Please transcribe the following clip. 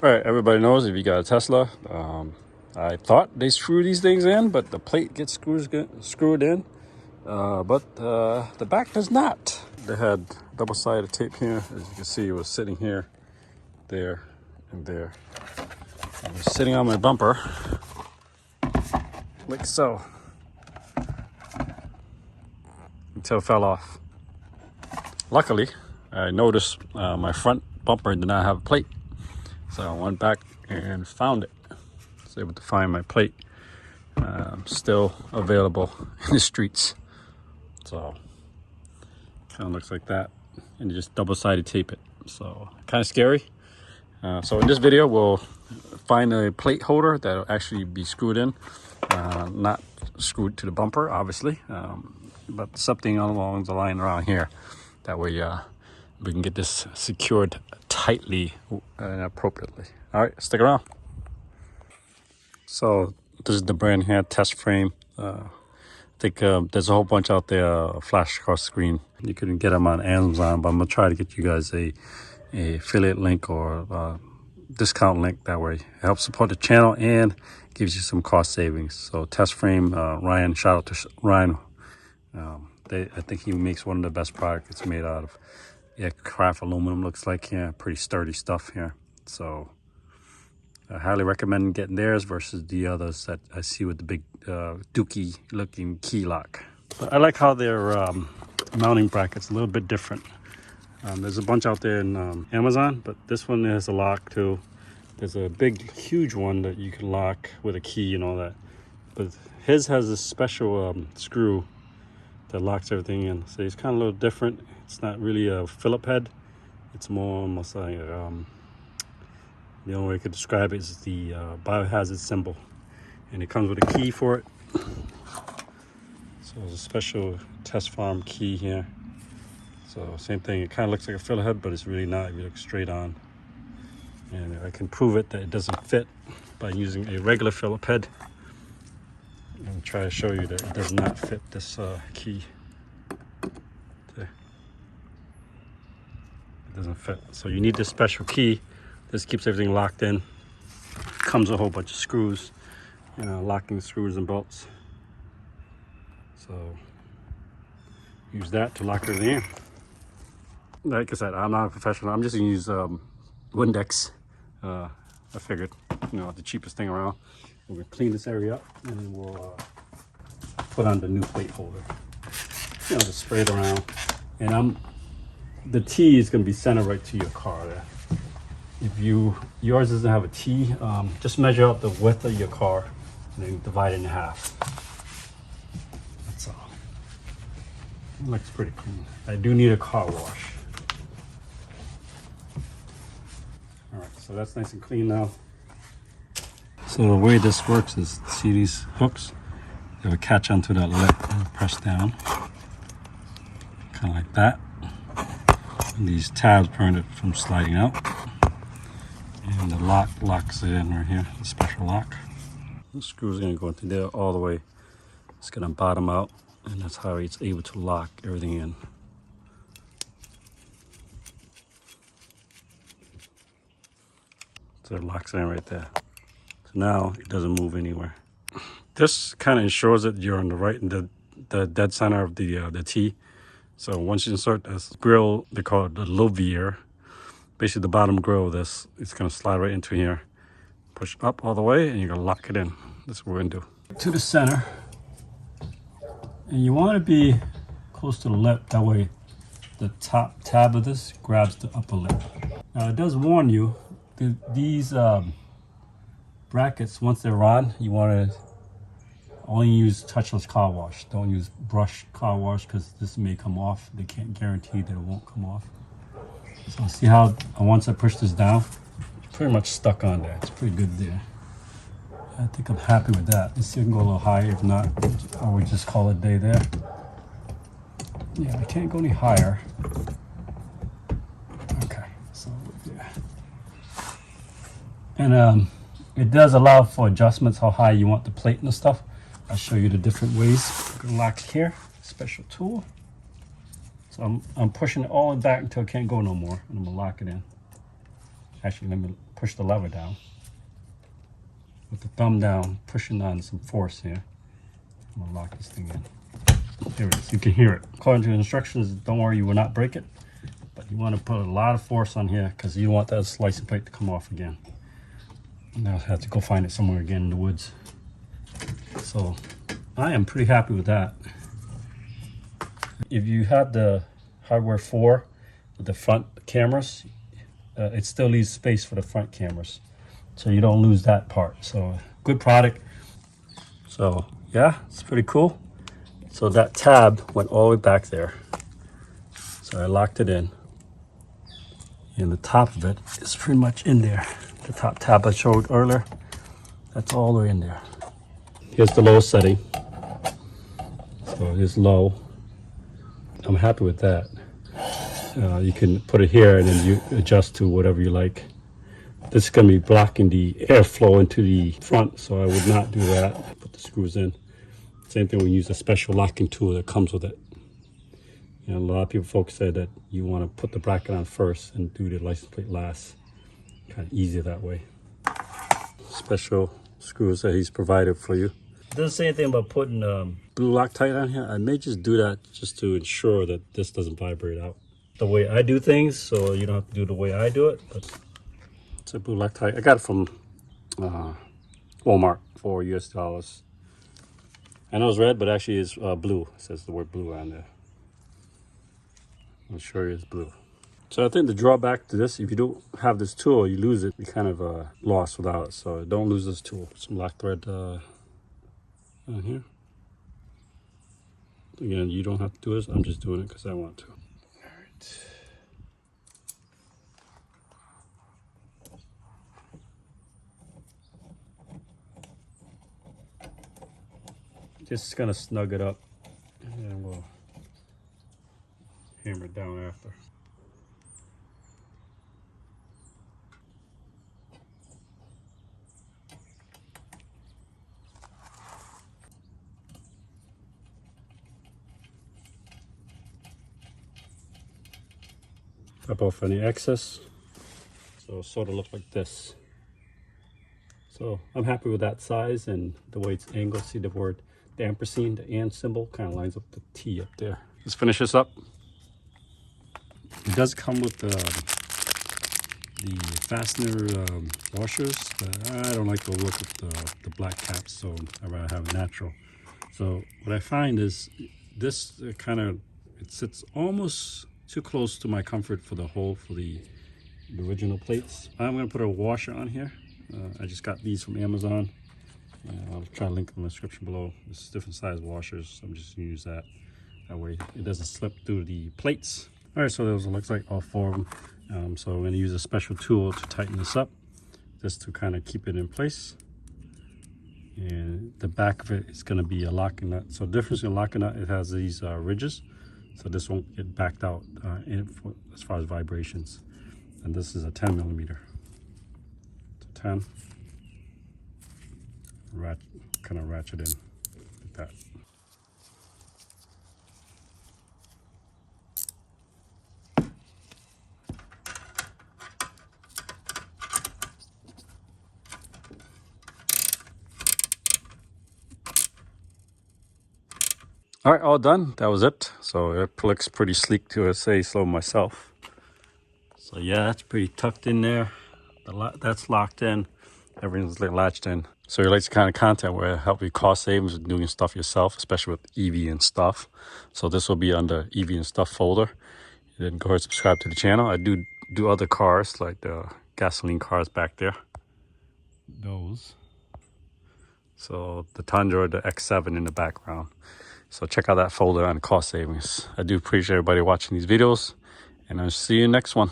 All right, everybody knows if you got a Tesla, I thought they screw these things in, but the plate gets screwed in, but the back does not. They had double-sided tape here. As you can see, it was sitting here, there, and there. It was sitting on my bumper, like so, until it fell off. Luckily, I noticed my front bumper did not have a plate, so I went back and found it. I was able to find my plate. Still available in the streets. So kind of looks like that, and you just double-sided tape it. So kind of scary. So in this video, we'll find a plate holder that'll actually be screwed in, not screwed to the bumper, obviously, but something along the line around here. That way we can get this secured tightly and appropriately. All right, stick around. So this is the brand here, test frame. I think there's a whole bunch out there, flash across the screen. You can get them on Amazon, but I'm gonna try to get you guys a affiliate link or discount link. That way it helps support the channel and gives you some cost savings. So test frame, Ryan, shout out to Ryan. I think he makes one of the best products. It's made out of craft aluminum, looks like here. Pretty sturdy stuff here. So I highly recommend getting theirs versus the others that I see with the big dookie looking key lock. But I like how their mounting bracket's a little bit different. There's a bunch out there in Amazon, but this one has a lock too. There's a big, huge one that you can lock with a key and all that. But his has a special screw that locks everything in. So it's kind of a little different. It's not really a Phillip head. It's more almost like the only way I could describe it is the biohazard symbol, and it comes with a key for it. So there's a special test farm key here. So same thing, it kind of looks like a Phillip head, but it's really not if you look straight on. And I can prove it that it doesn't fit by using a regular Phillip head. And try to show you that it does not fit this key. There. It doesn't fit. So you need this special key. This keeps everything locked in. Comes with a whole bunch of screws, locking screws and bolts. So use that to lock everything in. Like I said, I'm not a professional. I'm just gonna use Windex. I figured, the cheapest thing around. We're gonna clean this area up, and then we'll put on the new plate holder. Just spray it around. And the T is gonna be centered right to your car there. If yours doesn't have a T, just measure out the width of your car and then divide it in half. That's all. It looks pretty clean. I do need a car wash. All right, so that's nice and clean now. So the way this works is, see these hooks? They will catch onto that lip and press down, kind of like that. And these tabs prevent it from sliding out. And the lock locks it in right here, the special lock. The screw is going to go into there all the way. It's going to bottom out, and that's how it's able to lock everything in. So it locks it in right there. So now it doesn't move anywhere. This kind of ensures that you're on the right, in the dead center of the T. So once you insert this grill, they call it the lovier. Basically the bottom grill of this, it's gonna slide right into here. Push up all the way and you're gonna lock it in. That's what we're gonna do. To the center. And you wanna be close to the lip, that way the top tab of this grabs the upper lip. Now it does warn you, these brackets, once they're on, you wanna only use touchless car wash. Don't use brush car wash because this may come off. They can't guarantee that it won't come off. So see how once I push this down, it's pretty much stuck on there. It's pretty good there. I think I'm happy with that. Let's see if I can go a little higher. If not, I would just call it a day there. Yeah, I can't go any higher. Okay, so yeah. And it does allow for adjustments how high you want the plate and stuff. I'll show you the different ways. I'm gonna lock it here, special tool. So I'm pushing it all the way back until it can't go no more, and I'm gonna lock it in. Actually, let me push the lever down. With the thumb down, pushing on some force here. I'm gonna lock this thing in. Here it is, you can hear it. According to the instructions, don't worry, you will not break it. But you want to put a lot of force on here because you want that license plate to come off again. Now I have to go find it somewhere again in the woods. So I am pretty happy with that. If you have the hardware 4 with the front cameras, it still leaves space for the front cameras. So you don't lose that part. So good product. So yeah, it's pretty cool. So that tab went all the way back there. So I locked it in. And the top of it is pretty much in there. The top tab I showed earlier, that's all the way in there. Here's the low setting. So it's low. I'm happy with that. You can put it here and then you adjust to whatever you like. This is going to be blocking the airflow into the front, so I would not do that. Put the screws in. Same thing when you use a special locking tool that comes with it. And a lot of folks say that you want to put the bracket on first and do the license plate last. Kind of easier that way. Special screws that he's provided for you. It doesn't say anything about putting blue Loctite on here. I may just do that just to ensure that this doesn't vibrate out. The way I do things, so you don't have to do the way I do it. But it's a blue Loctite. I got it from Walmart for US$. I know it's red, but actually it's blue. It says the word blue on there. I'm sure it's blue. So I think the drawback to this, if you don't have this tool, you lose it. You kind of lost without it. So don't lose this tool. Some lock thread on here. Again, you don't have to do this. I'm just doing it because I want to. All right. Just gonna snug it up, and then we'll hammer it down after. Drop off any excess. So it sort of looks like this. So I'm happy with that size and the way it's angled. See the word, the ampersand, the and symbol kind of lines up the T up there. Let's finish this up. It does come with the fastener washers, but I don't like the look of the black caps, so I'd rather have it natural. So what I find is this it sits almost too close to my comfort for the hole for the original plates. I'm going to put a washer on here. I just got these from Amazon. I'll try to link in the description below. It's different size washers. I'm just going to use that. That way it doesn't slip through the plates. All right, so those looks like all 4 of them. So I'm going to use a special tool to tighten this up, just to kind of keep it in place. And the back of it is going to be a locking nut. So the difference in locking nut, it has these ridges, so this won't get backed out as far as vibrations. And this is a 10 millimeter. So 10. Kind of ratchet in like that. All right, all done. That was it. So it looks pretty sleek to say so myself. So yeah, that's pretty tucked in there. That's locked in. Everything's latched in. So you like the kind of content where it helps you cost savings with doing stuff yourself, especially with EV and stuff. So this will be under EV and stuff folder. Then go ahead and subscribe to the channel. I do other cars, like the gasoline cars back there. Those. So the Tundra, the X7 in the background. So check out that folder on cost savings. I do appreciate everybody watching these videos, and I'll see you in the next one.